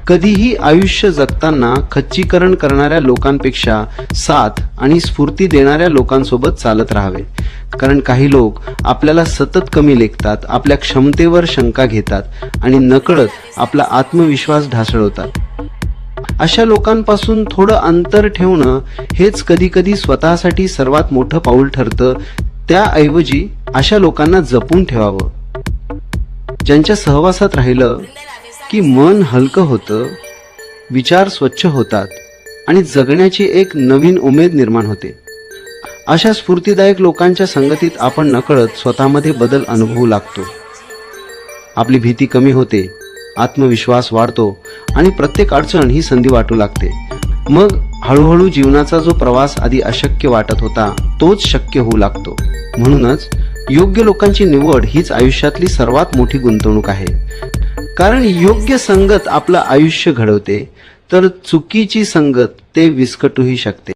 कधीही आयुष्य जगताना खच्चीकरण करणाऱ्या लोकांपेक्षा साथ आणि स्फूर्ती देणाऱ्या लोकांसोबत चालत राहावे. कारण काही लोक आपल्याला सतत कमी लेखतात, आपल्या क्षमतेवर शंका घेतात आणि नकळत आपला आत्मविश्वास ढासळवतात. अशा लोकांपासून थोडं अंतर ठेवणं हेच कधीकधी स्वतःसाठी सर्वात मोठं पाऊल ठरतं. त्याऐवजी अशा लोकांना जपून ठेवावं, ज्यांच्या सहवासात राहिलं की मन हलकं होतं, विचार स्वच्छ होतात आणि जगण्याची एक नवीन उमेद निर्माण होते. अशा स्फूर्तिदायक लोकांच्या संगतीत आपण नकळत स्वतःमध्ये बदल अनुभवू लागतो. आपली भीती कमी होते, आत्मविश्वास वाढतो आणि प्रत्येक अडचण ही संधी वाटू लागते. मग हळूहळू जीवनाचा जो प्रवास आधी अशक्य वाटत होता तोच शक्य होऊ लागतो. म्हणूनच योग्य लोकांची निवड हीच आयुष्यातली सर्वात मोठी गुंतवणूक आहे. कारण योग्य संगत आपलं आयुष्य घडवते, तर चुकीची संगत ते विस्कटूही शकते.